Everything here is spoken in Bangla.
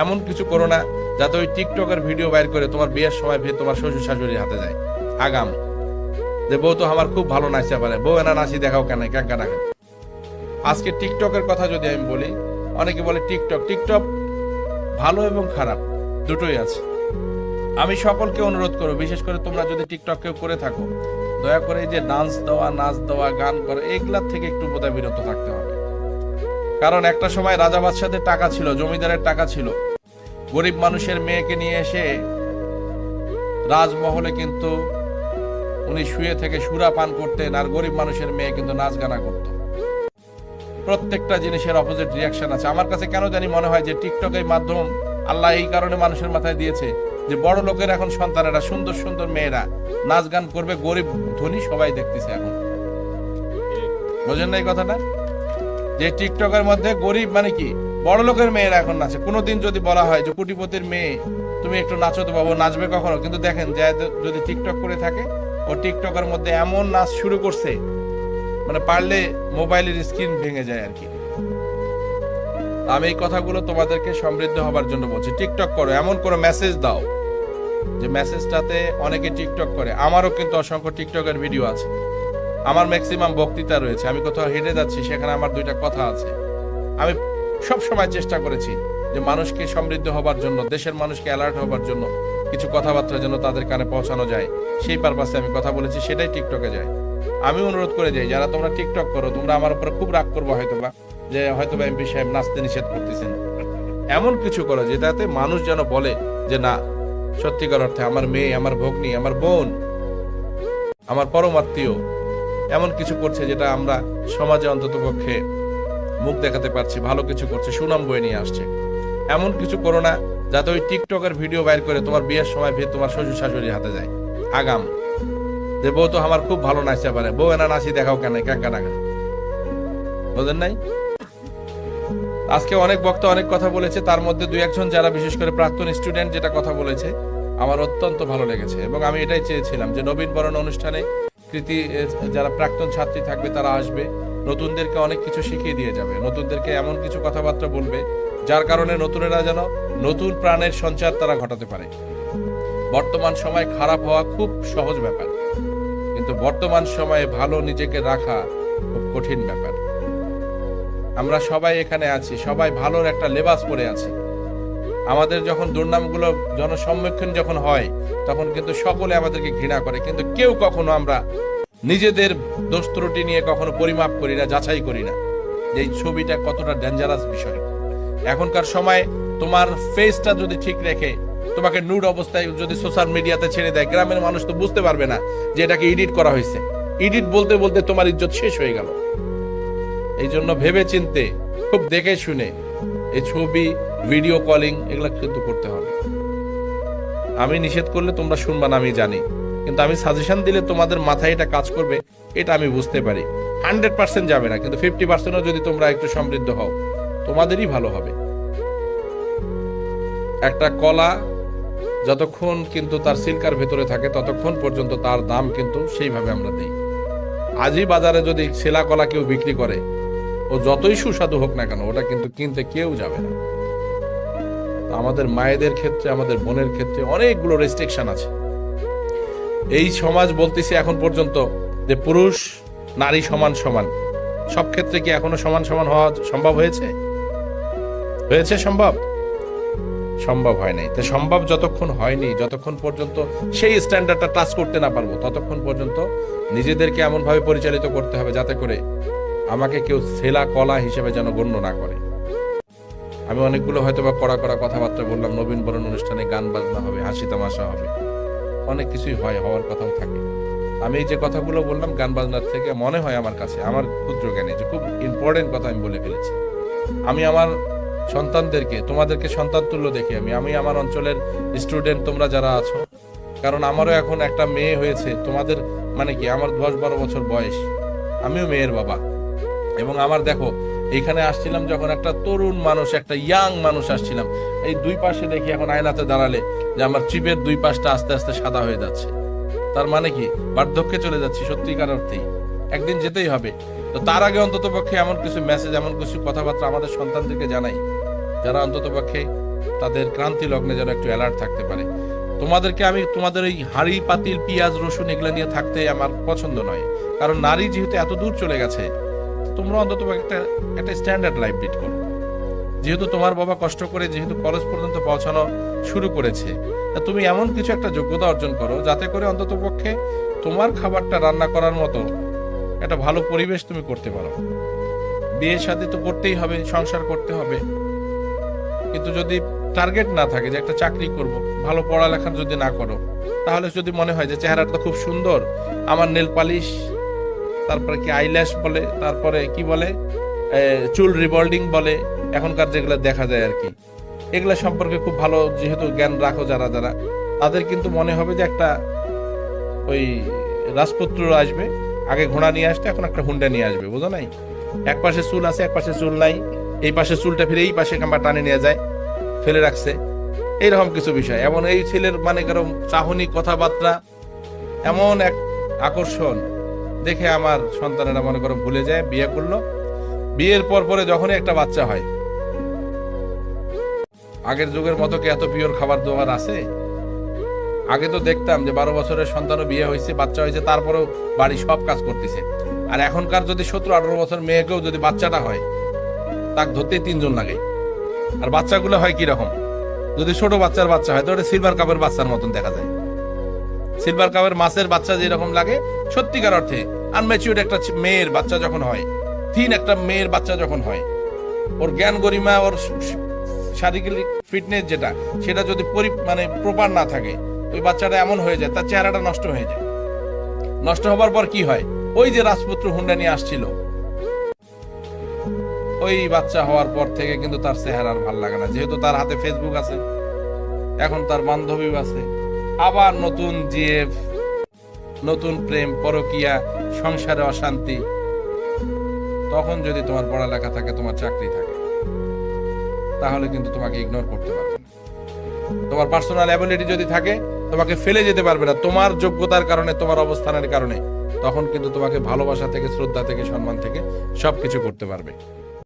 এমন কিছু করো না যাতে ওই টিকটকের ভিডিও বাইর করে তোমার বিয়ের সময় তোমার শ্বশুর শাশুড়ির হাতে যায়। আগাম যে বউ তো আমার খুব ভালো নাচতে পারে, বউ এনা নাচি দেখাও কেন কাকা ডাকা। আজকে টিকটকের কথা যদি আমি বলি, অনেকে বলে টিকটক ভালো এবং খারাপ দুটোই আছে। আমি সকলকে অনুরোধ করব, বিশেষ করে তোমরা যদি টিকটক কেউ করে থাকো, দয়া করে এই যে নাচ দেওয়া গান করা এগুলার থেকে একটু বোধহয় বিরত থাকতে হবে। কারণ একটা সময় রাজা বাদশাদের টাকা ছিল, জমিদারের টাকা ছিল, গরিব মানুষের মেয়েকে নিয়ে এসে রাজমহলে কিন্তু উনি শুয়ে থেকে সুরা পান করতেন, আর গরিব মানুষের মেয়ে কিন্তু নাচ গানা করত। প্রত্যেকটা জিনিসের অপোজিট রিয়াকশন আছে। আমার কাছে কেন জানি মনে হয় যে টিকটকের মাধ্যম আল্লাহ এই কারণে মানুষের মাথায় দিয়েছে যে বড় লোকের এখন সন্তানেরা সুন্দর সুন্দর মেয়েরা নাচ গান করবে, গরিব ধনী সবাই দেখতেছে। এখন বোঝেন না এই কথাটা, যে টিকটকের মধ্যে গরিব মানে কি বড় লোকের মেয়েরা এখন নাচে। কোনোদিন যদি বলা হয় যে কোটিপতির মেয়ে তুমি একটু নাচো তো বাবু, নাচবে কখনো? কিন্তু দেখেন যে যদি টিকটক করে থাকে, ও টিকটকের মধ্যে এমন নাচ শুরু করছে মানে পারলে মোবাইলের স্ক্রিন ভেঙে যায় আর কি। আমি এই কথাগুলো তোমাদেরকে সমৃদ্ধ হবার জন্য বলছি। টিকটক করো, এমন কোনো মেসেজ দাও যে মেসেজটাতে অনেকে টিকটক করে। আমারও কিন্তু অসংখ্য টিকটকের ভিডিও আছে, আমার ম্যাক্সিমাম বক্তৃতা রয়েছে, আমি কোথাও হেঁটে যাচ্ছি সেখানে আমার দুইটা কথা আছে। আমি সব সময় চেষ্টা করেছি যে মানুষকে সমৃদ্ধ হবার জন্য, দেশের মানুষকে অ্যালার্ট হবার জন্য কিছু কথাবার্তা যেন তাদের কানে পৌঁছানো যায়, সেই পারপাসে আমি কথা বলেছি, সেটাই টিকটকে যায়। আমি অনুরোধ করে যাই যারা তোমরা টিকটক করো, তোমরা আমার উপরে খুব রাগ করবো হয়তোবা, যে হয়তোবা এমপি সাহেব নাচতে নিষেধ করতেছেন। এমন কিছু করো যেটাতে মানুষ যেন বলে যে না, সত্যিকার অর্থে আমার মেয়ে, আমার ভগ্নী, আমার বোন, আমার পরমাত্মীয় এমন কিছু করছে যেটা আমরা সমাজে অন্তত পক্ষে মুখ দেখাতে পারছি, ভালো কিছু করছে, সুনাম বয়ে নিয়ে আসছে। এমন কিছু করো না যাতে ওই টিকটকের ভিডিও বাইর করে তোমার বিয়ের সময় তোমার শ্বশুর শাশুড়ির হাতে যায়। আগাম যে বউ তো আমার খুব ভালো নাচতে পারে, বউ এনা নাচি দেখাও কেন কাকা ডাকা। বোঝেন নাই? আজকে অনেক বক্তা অনেক কথা বলেছে, তার মধ্যে দুই একজন যারা বিশেষ করে প্রাক্তন স্টুডেন্ট যেটা কথা বলেছে আমার অত্যন্ত ভালো লেগেছে। এবং আমি এটাই চেয়েছিলাম যে নবীন বরণ অনুষ্ঠানে কৃতি যারা প্রাক্তন ছাত্রী থাকবে তারা আসবে, নতুনদেরকে অনেক কিছু শিখিয়ে দিয়ে যাবে, নতুনদেরকে এমন কিছু কথাবার্তা বলবে যার কারণে নতুনেরা যেন নতুন প্রাণের সঞ্চার তারা ঘটাতে পারে। বর্তমান সময় খারাপ হওয়া খুব সহজ ব্যাপার, কিন্তু বর্তমান সময়ে ভালো নিজেকে রাখা খুব কঠিন ব্যাপার। আমরা সবাই এখানে আছি, সবাই ভালোর একটা লেবাস পরে আছি। আমাদের যখন দুর্নামগুলো জনসম্মুখীন যখন হয় তখন কিন্তু সকলে আমাদেরকে ঘৃণা করে, কিন্তু কেউ কখনো আমরা নিজেদের দোষ ত্রুটি নিয়ে কখনো পরিমাপ করি না, যাচাই করি না যে এই ছবিটা কতটা ডেঞ্জারাস বিষয়। এখনকার সময় তোমার ফেসটা যদি ঠিক রেখে তোমাকে নুড অবস্থায় যদি সোশ্যাল মিডিয়াতে ছেড়ে দেয়, গ্রামের মানুষ তো বুঝতে পারবে না যে এটাকে এডিট করা হয়েছে। এডিট বলতে বলতে তোমার ইজ্জত শেষ হয়ে গেল। এই জন্য ভেবে চিনতে, খুব দেখে শুনে এই ছবি, ভিডিও কলিং এগুলা কিন্তু করতে হবে। আমি নিষেধ করলে তোমরা শুনবা না আমি জানি, কিন্তু আমি সাজেশন দিলে তোমাদের মাথায় এটা কাজ করবে এটা আমি বুঝতে পারি। 100% যাবে না, কিন্তু 50%ও যদি তোমরা একটু সমৃদ্ধ হও তোমাদেরই ভালো হবে। একটা কলা যতক্ষণ কিন্তু তার সিল্কার ভেতরে থাকে ততক্ষণ পর্যন্ত তার দাম কিন্তু সেইভাবে আমরা দিই। আজই বাজারে যদি ছেলা কলা কেউ বিক্রি করে, ও যতই সুস্বাদু হোক না কেন, ওটা কিন্তু কিনতে কেউ যাবে না। আমাদের মায়েদের ক্ষেত্রে, আমাদের বোনের ক্ষেত্রে অনেকগুলো রেস্ট্রিকশন আছে। এই সমাজ বলতেছে এখন পর্যন্ত যে পুরুষ নারী সমান সমান, সব ক্ষেত্রে কি এখনো সমান সমান হওয়া সম্ভব হয়েছে? সম্ভব হয় নাই। তো সম্ভব যতক্ষণ হয়নি, যতক্ষণ পর্যন্ত সেই স্ট্যান্ডার্ডটা টাচ করতে না পারবো, ততক্ষণ পর্যন্ত নিজেদেরকে এমন ভাবে পরিচালিত করতে হবে যাতে করে আমাকে কেউ ছেলা কলা হিসেবে যেন গণ্য না করে। আমি অনেকগুলো হয়তো বা কড়া কথাবার্তা বললাম। নবীন বরণ অনুষ্ঠানে গান বাজনা হবে, হাসি তামাশা হবে, অনেক কিছুই হয়, হওয়ার কথাও থাকে। আমি এই যে কথাগুলো বললাম গান বাজনার থেকে, মনে হয় আমার কাছে, আমার ক্ষুদ্র জ্ঞানে, যে খুব ইম্পর্টেন্ট কথা আমি বলে ফেলেছি। আমি আমার সন্তানদেরকে, তোমাদেরকে সন্তান তুল্য দেখি আমি আমার অঞ্চলের স্টুডেন্ট তোমরা যারা আছো, কারণ আমারও এখন একটা মেয়ে হয়েছে। তোমাদের মানে কি, আমার 10-12 বছর বয়স, আমিও মেয়ের বাবা। এবং আমার দেখো, এইখানে আসছিলাম যখন, একটা তরুণ মানুষ, একটা ইয়াং মানুষ আসছিলাম, এই দুই পাশে দেখি এখন আয়নাতে দাঁড়ালে যে আমার চিপের দুই পাশটা আস্তে আস্তে সাদা হয়ে যাচ্ছে। তার মানে কি, বার্ধক্যে চলে যাচ্ছি সত্যিকার অর্থেই, একদিন যেতেই হবে। তো তার আগে অন্তত পক্ষে এমন কিছু মেসেজ, এমন কিছু কথাবার্তা আমাদের সন্তানদেরকে জানাই, যারা অন্তত পক্ষে তাদের ক্রান্তি লগ্নে যেন একটু অ্যালার্ট থাকতে পারে। তোমাদেরকে আমি তোমাদের এই হাঁড়ি পাতিল পেঁয়াজ রসুন এগুলো নিয়ে থাকতে আমার পছন্দ নয়, কারণ নারী যেহেতু এত দূর চলে গেছে, তোমরা অন্তত একটা স্ট্যান্ডার্ড লাইফ লিড করো। যেহেতু তোমার বাবা কষ্ট করে যেহেতু কলেজ পর্যন্ত পৌঁছানো শুরু করেছে, তা তুমি এমন কিছু একটা যোগ্যতা অর্জন করো যাতে করে অন্তত পক্ষে তোমার খাবারটা রান্না করার মতো একটা ভালো পরিবেশ তুমি করতে পারো। বিয়ের সাথে তো করতেই হবে, সংসার করতে হবে, কিন্তু যদি টার্গেট না থাকে যে একটা চাকরি করব, ভালো পড়ালেখা যদি না করো, তাহলে যদি মনে হয় যে চেহারাটা খুব সুন্দর, আমার নেল পালিশ, তারপরে কি আইল্যাশ বলে, তারপরে কি বলে চুল রিবল্ডিং বলে, এখনকার যেগুলো দেখা যায় আর কি, এগুলা সম্পর্কে খুব ভালো যেহেতু জ্ঞান রাখো যারা যারা, তাদের কিন্তু মনে হবে যে একটা ওই রাজপুত্র আসবে, আগে ঘোড়া নিয়ে আসতে এখন একটা হুন্ডা নিয়ে আসবে, বুঝো নাই? এক পাশে চুল আছে, এক পাশে চুল নাই, এই পাশে চুলটা ফিরে এই পাশে কাম্বা টানে নিয়ে যায়, ফেলে রাখছে, এইরকম কিছু বিষয়। এমন এই ছেলের মানে কারো চাহনি কথাবার্তা এমন এক আকর্ষণ দেখে আমার সন্তানেরা মনে করো ভুলে যায়, বিয়ে করলো, বিয়ের পর পরে যখনই একটা বাচ্চা হয়, আগের যুগের মতো কি এত পিওর খাবার দাবার আছে? আগে তো দেখতাম যে 12 বছরের সন্তানও বিয়ে হয়েছে, বাচ্চা হয়েছে, তারপরেও বাড়ি সব কাজ করতেছে। আর এখনকার যদি 17-18 বছর মেয়েকেও যদি বাচ্চাটা হয়, তাকে ধরতেই 3 জন লাগে। আর বাচ্চাগুলো হয় কিরকম, যদি ছোট বাচ্চার বাচ্চা হয় তো ওটা সিলভার কাপের বাচ্চার মতন দেখা যায়। সিলভার কাপের মাছের বাচ্চা যেরকম লাগে, সত্যিকার অর্থে আনম্যাচিউরড একটা মেয়ের বাচ্চা যখন হয়, থিন একটা মেয়ের বাচ্চা যখন হয়, ওর জ্ঞান গরিমা, ওর শারীরিক ফিটনেস যেটা, সেটা যদি মানে প্রপার না থাকে, ওই বাচ্চাটা এমন হয়ে যায়, তার চেহারাটা নষ্ট হয়ে যায়। নষ্ট হবার পর কি হয়, ওই যে রাজপুত্র হুন্ডা নিয়ে আসছিল, ওই বাচ্চা হওয়ার পর থেকে কিন্তু তার চেহারা আর ভালো লাগে না, যেহেতু তার হাতে ফেসবুক আছে, এখন তার বান্ধবীও আছে, আবার নতুন জিএফ, নতুন প্রেম, পরকিয়া, সংসারে অশান্তি। তখন যদি তোমার পড়ালেখা থাকে, তোমার চাকরি থাকে, তাহলে কিন্তু তোমাকে ইগনোর করতে পারবে না। তোমার পার্সোনাল অ্যাবিলিটি যদি থাকে, তোমাকে ফেলে যেতে পারবে না তোমার যোগ্যতার কারণে, তোমার অবস্থানের কারণে। তখন কিন্তু তোমাকে ভালোবাসা থেকে, শ্রদ্ধা থেকে, সম্মান থেকে সবকিছু করতে পারবে।